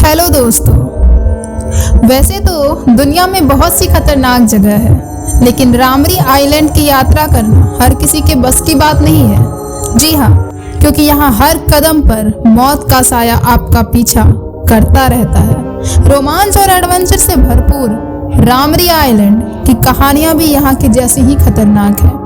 Hello दोस्तों। वैसे तो दुनिया में बहुत सी खतरनाक जगह है, लेकिन रामरी आइलैंड की यात्रा करना हर किसी के बस की बात नहीं है। जी हाँ, क्योंकि यहाँ हर कदम पर मौत का साया आपका पीछा करता रहता है। रोमांच और एडवेंचर से भरपूर रामरी आइलैंड की कहानियाँ भी यहाँ के जैसी ही खतरनाक है।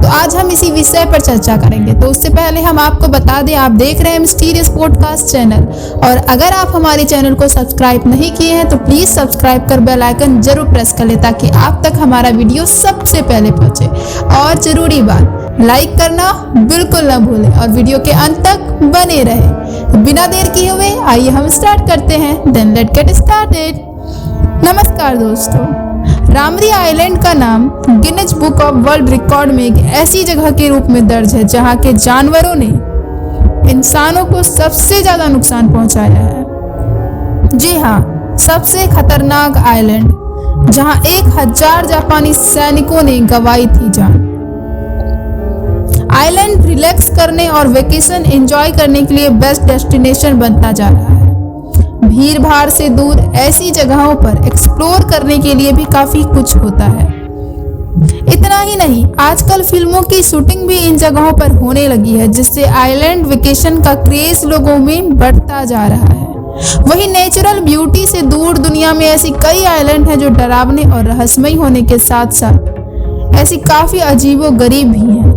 तो आज हम इसी विषय पर चर्चा करेंगे। तो उससे पहले हम आपको बता दें, आप देख रहे हैं मिस्टीरियस पॉडकास्ट चैनल, और अगर आप हमारे चैनल को सब्सक्राइब नहीं किए हैं तो प्लीज़ सब्सक्राइब कर बेल आइकन जरूर प्रेस कर लें, ताकि आप तक हमारा वीडियो सबसे पहले पहुंचे। और जरूरी बात, लाइक करना बिल्कुल न भूलें और वीडियो के अंत तक बने रहे। बिना देर किए हुए आइए हम स्टार्ट करते हैं। Then let's get started. नमस्कार दोस्तों। रामरी आइलैंड का नाम Guinness book of world record में एक ऐसी जगह के रूप में दर्ज है जहां के जानवरों ने इंसानों को सबसे ज्यादा नुकसान पहुंचाया है। जी हाँ, सबसे खतरनाक आइलैंड जहां 1000 जापानी सैनिकों ने गंवाई थी जान। आइलैंड रिलैक्स करने और वेकेशन एंजॉय करने के लिए बेस्ट डेस्टिनेशन बनता जा रहा है। भीड़ भाड़ से दूर ऐसी जगहों पर एक्सप्लोर करने के लिए भी काफी कुछ होता है। इतना ही नहीं, आजकल फिल्मों की शूटिंग भी इन जगहों पर होने लगी है, जिससे आइलैंड वेकेशन का क्रेज लोगों में बढ़ता जा रहा है। वहीं नेचुरल ब्यूटी से दूर दुनिया में ऐसी कई आइलैंड हैं जो डरावने और रहस्यमयी होने के साथ साथ ऐसी काफी अजीबोगरीब भी हैं।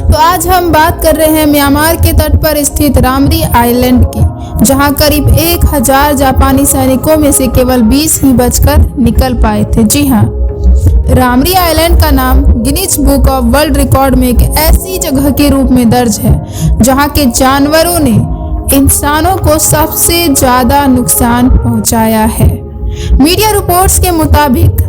तो आज हम बात कर रहे हैं म्यांमार के तट पर स्थित रामरी आइलैंड की, जहां करीब 1000 जापानी सैनिकों में से केवल 20 ही बचकर निकल पाए थे। जी हाँ, रामरी आइलैंड का नाम Guinness book of world record में एक ऐसी जगह के रूप में दर्ज है जहां के जानवरों ने इंसानों को सबसे ज्यादा नुकसान पहुंचाया है। मीडिया रिपोर्ट्स के मुताबिक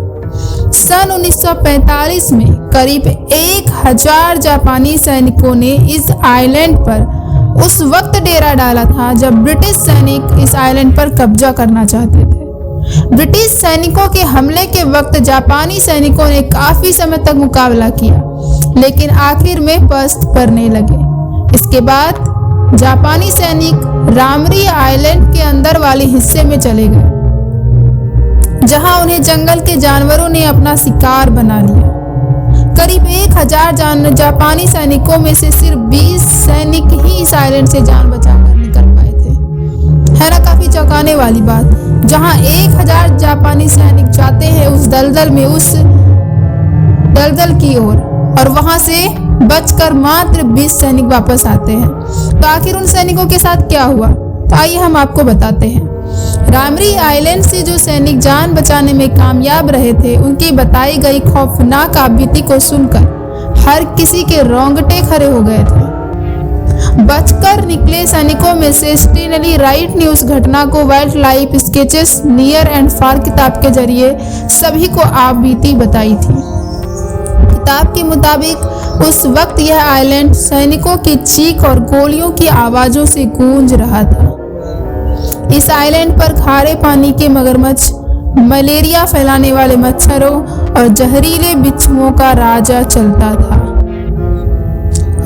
सन 1945 में करीब 1000 जापानी सैनिकों ने इस आइलैंड पर उस वक्त डेरा डाला था जब ब्रिटिश सैनिक इस आइलैंड पर कब्जा करना चाहते थे। ब्रिटिश सैनिकों के हमले के वक्त जापानी सैनिकों ने काफी समय तक मुकाबला किया, लेकिन आखिर में पस्त करने लगे। इसके बाद जापानी सैनिक रामरी आइलैंड के अंदर वाले हिस्से में चले गए, जहां उन्हें जंगल के जानवरों ने अपना शिकार बना लिया। करीब 1000 जापानी सैनिकों में से सिर्फ 20 सैनिक ही इस आइलैंड से जान बचाकर निकल पाए थे। है ना काफी चौंकाने वाली बात। जहां 1000 जापानी सैनिक जाते हैं उस दलदल में, उस दलदल की ओर, और वहां से बचकर मात्र 20 सैनिक वापस आते हैं। तो आखिर उन सैनिकों के साथ क्या हुआ, तो आइए हम आपको बताते हैं। रामरी आइलैंड से जो सैनिक जान बचाने में कामयाब रहे थे, उनकी बताई गई खौफनाक बीती को सुनकर हर किसी के रोंगटे खड़े हो गए थे। बचकर निकले सैनिकों में से स्टेनली राइट ने उस घटना को wildlife sketches near and far किताब के जरिए सभी को आप बीती बताई थी। किताब के मुताबिक उस वक्त यह आइलैंड सैनिकों की चीख और गोलियों की आवाजों से गूंज रहा था। इस आइलैंड पर खारे पानी के मगरमच्छ, मलेरिया फैलाने वाले मच्छरों और जहरीले बिच्छुओं का राजा चलता था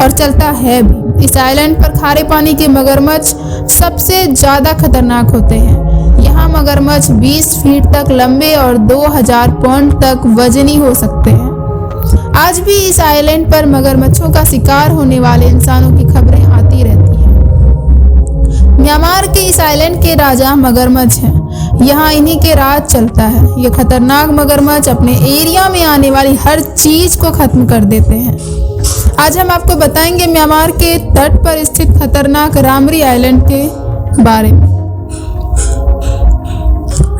और चलता है भी। इस आइलैंड पर खारे पानी के मगरमच्छ सबसे ज्यादा खतरनाक होते हैं। यहाँ मगरमच्छ 20 फीट तक लंबे और 2000 पाउंड तक वजनी हो सकते हैं। आज भी इस आइलैंड पर मगरमच्छों का शिकार होने वाले इंसानों की खबरें आती रहती हैं। म्यांमार के इस आइलैंड के राजा मगरमच्छ हैं। यहाँ इन्हीं के राज चलता है। ये खतरनाक मगरमच्छ अपने एरिया में आने वाली हर चीज को खत्म कर देते हैं। आज हम आपको बताएंगे म्यांमार के तट पर स्थित खतरनाक रामरी आइलैंड के बारे में।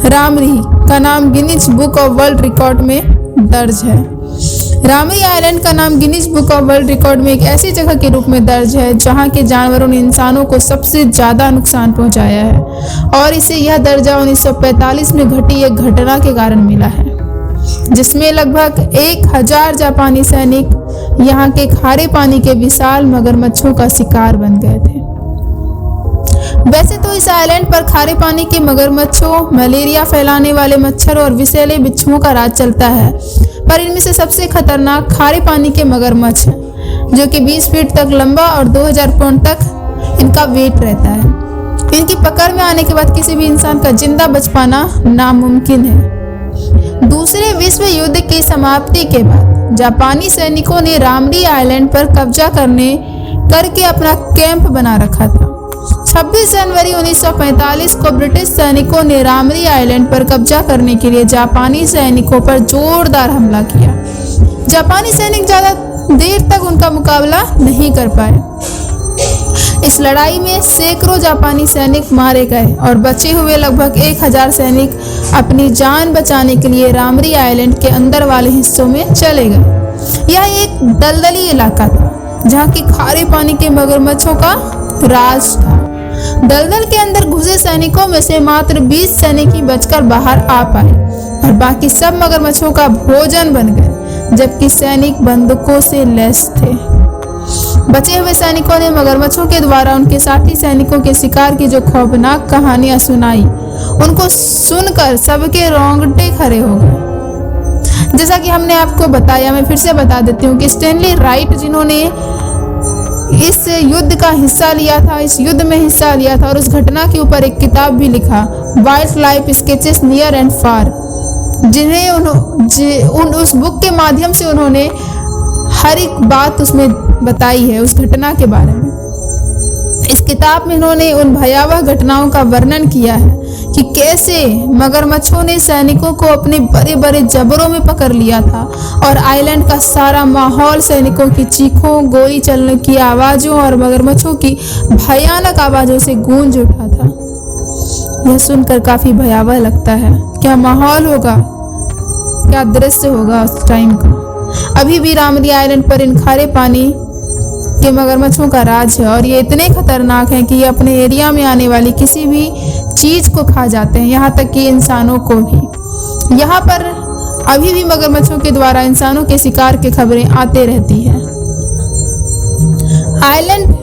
रामरी का नाम Guinness book of world record में दर्ज है। रामरी आइलैंड का नाम Guinness book of world record में एक ऐसी जगह के रूप में दर्ज है जहां के जानवरों ने इंसानों को सबसे ज्यादा नुकसान पहुंचाया है, और इसे यह दर्जा 1945 में घटी एक घटना के कारण मिला है, जिसमें लगभग 1000 जापानी सैनिक यहां के खारे पानी के विशाल मगरमच्छों का शिकार बन गए थे। वैसे तो इस आइलैंड पर खारे पानी के मगरमच्छों, मलेरिया फैलाने वाले मच्छर और विषैले बिच्छुओं का राज चलता है, पर इनमें से सबसे खतरनाक खारे पानी के मगरमच्छ हैं, जो कि 20 फीट तक लंबा और 2000 पाउंड तक इनका वेट रहता है। इनकी पकड़ में आने के बाद किसी भी इंसान का जिंदा बच पाना नामुमकिन है। दूसरे विश्व युद्ध की समाप्ति के बाद जापानी सैनिकों ने रामरी आइलैंड पर कब्जा करके अपना कैंप बना रखा था। 26 जनवरी 1945 को ब्रिटिश सैनिकों ने रामरी आइलैंड पर कब्जा करने के लिए जापानी सैनिकों पर जोरदार हमला किया। जापानी सैनिक ज्यादा देर तक उनका मुकाबला नहीं कर पाए। इस लड़ाई में सैकड़ों जापानी सैनिक मारे गए और बचे हुए लगभग 1000 सैनिक अपनी जान बचाने के लिए रामरी आइलैंड के अंदर वाले हिस्सों में चले गए। यह एक दलदली इलाका था जहाँ की खारे पानी के मगरमच्छों का राज था। दलदल के अंदर घुसे सैनिकों में से मात्र 20 सैनिक ही बचकर बाहर आ पाए और बाकी सब मगरमच्छों का भोजन बन गए, जबकि सैनिक बंदूकों से लैस थे। बचे हुए सैनिकों ने मगरमच्छों के द्वारा उनके साथी सैनिकों के शिकार की जो खौफनाक कहानियां सुनाई, उनको सुनकर सबके रोंगटे खड़े हो गए। जैसा कि हमने आपको बताया, मैं फिर से बता देती हूँ कि स्टैनली राइट जिन्होंने इस युद्ध का हिस्सा लिया था, इस युद्ध में हिस्सा लिया था और उस घटना के ऊपर एक किताब भी लिखा, wildlife sketches near and far, जिन्हें उस बुक के माध्यम से उन्होंने हर एक बात उसमें बताई है उस घटना के बारे में। इस किताब में उन्होंने उन भयावह घटनाओं का वर्णन किया है कि कैसे मगरमच्छों ने सैनिकों को अपने बड़े बड़े जबरों में पकड़ लिया था और आइलैंड का सारा माहौल सैनिकों की चीखों, गोली चलने की आवाज़ों और मगरमच्छों की भयानक आवाज़ों से गूंज उठा था। यह सुनकर काफ़ी भयावह लगता है। क्या माहौल होगा, क्या दृश्य होगा उस टाइम का। अभी भी रामरी आइलैंड पर इन खारे पानी के मगरमच्छों का राज है और ये इतने खतरनाक हैं कि ये अपने एरिया में आने वाली किसी भी चीज़ को खा जाते हैं, यहाँ तक कि इंसानों को भी। यहाँ पर अभी भी मगरमच्छों के द्वारा इंसानों के शिकार की खबरें आते रहती हैं। आइलैंड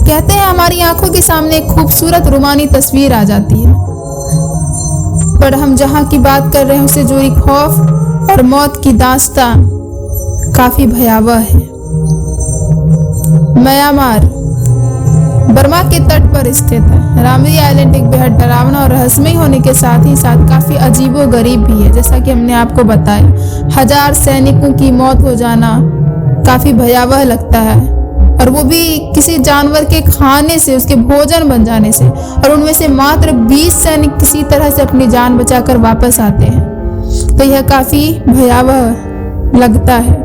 कहते हैं हमारी आंखों के सामने एक खूबसूरत रूमानी तस्वीर आ जाती है, पर हम जहाँ की बात कर रहे हैं उससे जुड़ी खौफ और मौत की दास्तां काफी भयावह है। म्यांमार बर्मा के तट पर स्थित है। रामरी आइलैंड एक बेहद डरावना और रहस्यमय होने के साथ ही साथ काफी अजीबोगरीब भी है। जैसा कि हमने आपको बताया, 1000 सैनिकों की मौत हो जाना काफी भयावह लगता है, और वो भी किसी जानवर के खाने से, उसके भोजन बन जाने से, और उनमें से मात्र 20 सैनिक किसी तरह से अपनी जान बचाकर वापस आते हैं। तो यह काफी भयावह लगता है।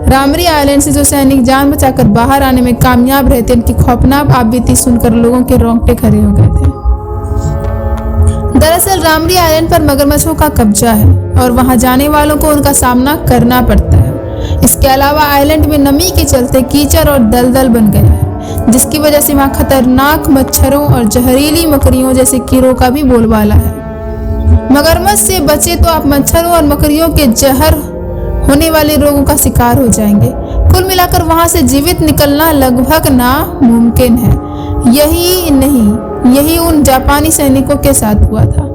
रामरी आइलैंड से जो सैनिक जान बचाकर बाहर आने में कामयाब रहे थे, उनकी खौफनाक आपबीती सुनकर लोगों के रोंगटे खड़े हो गए थे। दरअसल रामरी आइलैंड पर मगरमच्छों का कब्जा है और वहां जाने वालों को उनका सामना करना पड़ता है। इसके अलावा आइलैंड में नमी के चलते कीचड़ और दलदल बन गया है, जिसकी वजह से वहां खतरनाक मच्छरों और जहरीली मकड़ियों जैसे कीड़ों का भी बोलबाला है। मगरमच्छ से बचे तो आप मच्छरों और मकड़ियों के जहर होने वाले रोगों का शिकार हो जाएंगे। कुल मिलाकर वहां से जीवित निकलना लगभग नामुमकिन है। यही उन जापानी सैनिकों के साथ हुआ था।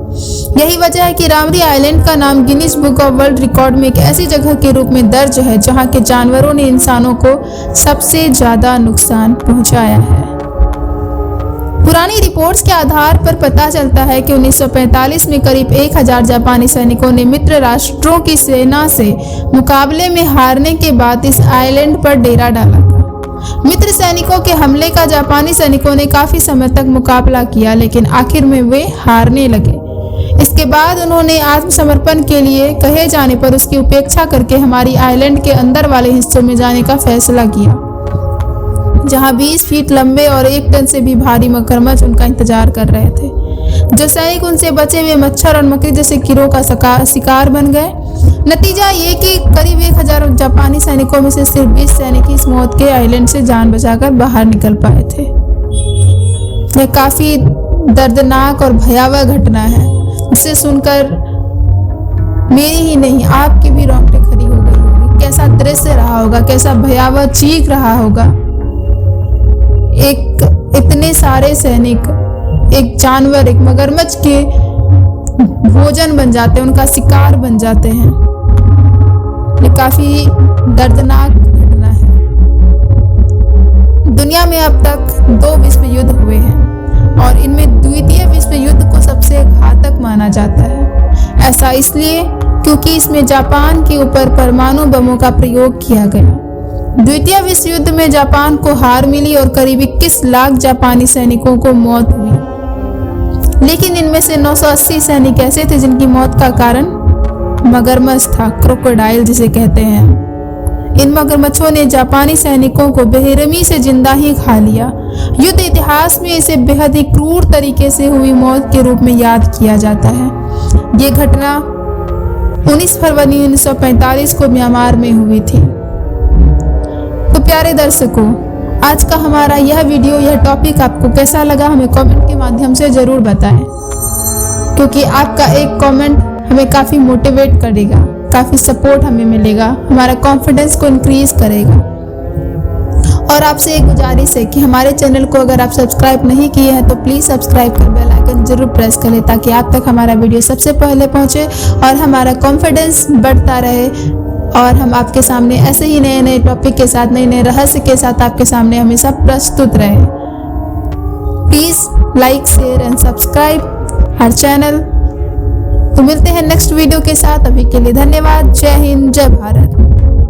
यही वजह है कि रामरी आइलैंड का नाम Guinness book of world record में एक ऐसी जगह के रूप में दर्ज है जहां के जानवरों ने इंसानों को सबसे ज्यादा नुकसान पहुंचाया है। पुरानी रिपोर्ट्स के आधार पर पता चलता है कि 1945 में करीब 1000 जापानी सैनिकों ने मित्र राष्ट्रों की सेना से मुकाबले में हारने के बाद इस आइलैंड पर डेरा डाला था। मित्र सैनिकों के हमले का जापानी सैनिकों ने काफी समय तक मुकाबला किया, लेकिन आखिर में वे हारने लगे। इसके बाद उन्होंने आत्मसमर्पण के लिए कहे जाने पर उसकी उपेक्षा करके हमारी आइलैंड के अंदर वाले हिस्सों में जाने का फैसला किया, जहां 20 फीट लंबे और 1 टन से भी भारी मगरमच्छ उनका इंतजार कर रहे थे। जो सैनिक उनसे बचे हुए मच्छर और मकड़ी जैसे कीड़ों का शिकार बन गए। नतीजा ये कि करीब 1000 जापानी सैनिकों में से सिर्फ 20 सैनिक इस मौत के आइलैंड से जान बचाकर बाहर निकल पाए थे। यह काफी दर्दनाक और भयावह घटना है, जिसे सुनकर मेरी ही नहीं आपकी भी रोंगटे खड़ी हो गई होगी। कैसा दृश्य रहा होगा, कैसा भयावह चीख रहा होगा। इतने सारे सैनिक एक जानवर, एक मगरमच्छ के भोजन बन जाते हैं, उनका शिकार बन जाते हैं। ये काफी दर्दनाक घटना है। दुनिया में अब तक 2 विश्व युद्ध हुए हैं। और इनमें द्वितीय विश्व युद्ध को सबसे घातक माना जाता है। ऐसा इसलिए क्योंकि इसमें जापान के ऊपर परमाणु बमों का प्रयोग किया गया। द्वितीय विश्व युद्ध में जापान को हार मिली और करीब 21 लाख जापानी सैनिकों को मौत हुई। लेकिन इनमें से 980 सैनिक ऐसे थे जिनकी मौत का कारण मगरमच्छ था, क्रोकोडाइल जिसे कहते हैं। इन मगरमच्छों ने जापानी सैनिकों को बेरहमी से जिंदा ही खा लिया। युद्ध इतिहास में इसे बेहद ही क्रूर तरीके से हुई मौत के रूप में याद किया जाता है। ये घटना 19 फरवरी 1945 को म्यांमार में हुई थी। तो प्यारे दर्शकों, आज का हमारा यह वीडियो, यह टॉपिक आपको कैसा लगा हमें कमेंट के माध्यम से ज़रूर बताएं, क्योंकि आपका एक कमेंट हमें काफ़ी मोटिवेट करेगा, काफ़ी सपोर्ट हमें मिलेगा, हमारा कॉन्फिडेंस को इंक्रीज करेगा। और आपसे एक गुजारिश है कि हमारे चैनल को अगर आप सब्सक्राइब नहीं किए हैं तो प्लीज़ सब्सक्राइब कर बेल आइकन जरूर प्रेस करें, ताकि आप तक हमारा वीडियो सबसे पहले पहुंचे और हमारा कॉन्फिडेंस बढ़ता रहे और हम आपके सामने ऐसे ही नए नए टॉपिक के साथ, नए नए रहस्य के साथ आपके सामने हमेशा प्रस्तुत रहे। Please like, share and subscribe our channel. तो मिलते हैं नेक्स्ट वीडियो के साथ। अभी के लिए धन्यवाद। जय हिंद, जय भारत।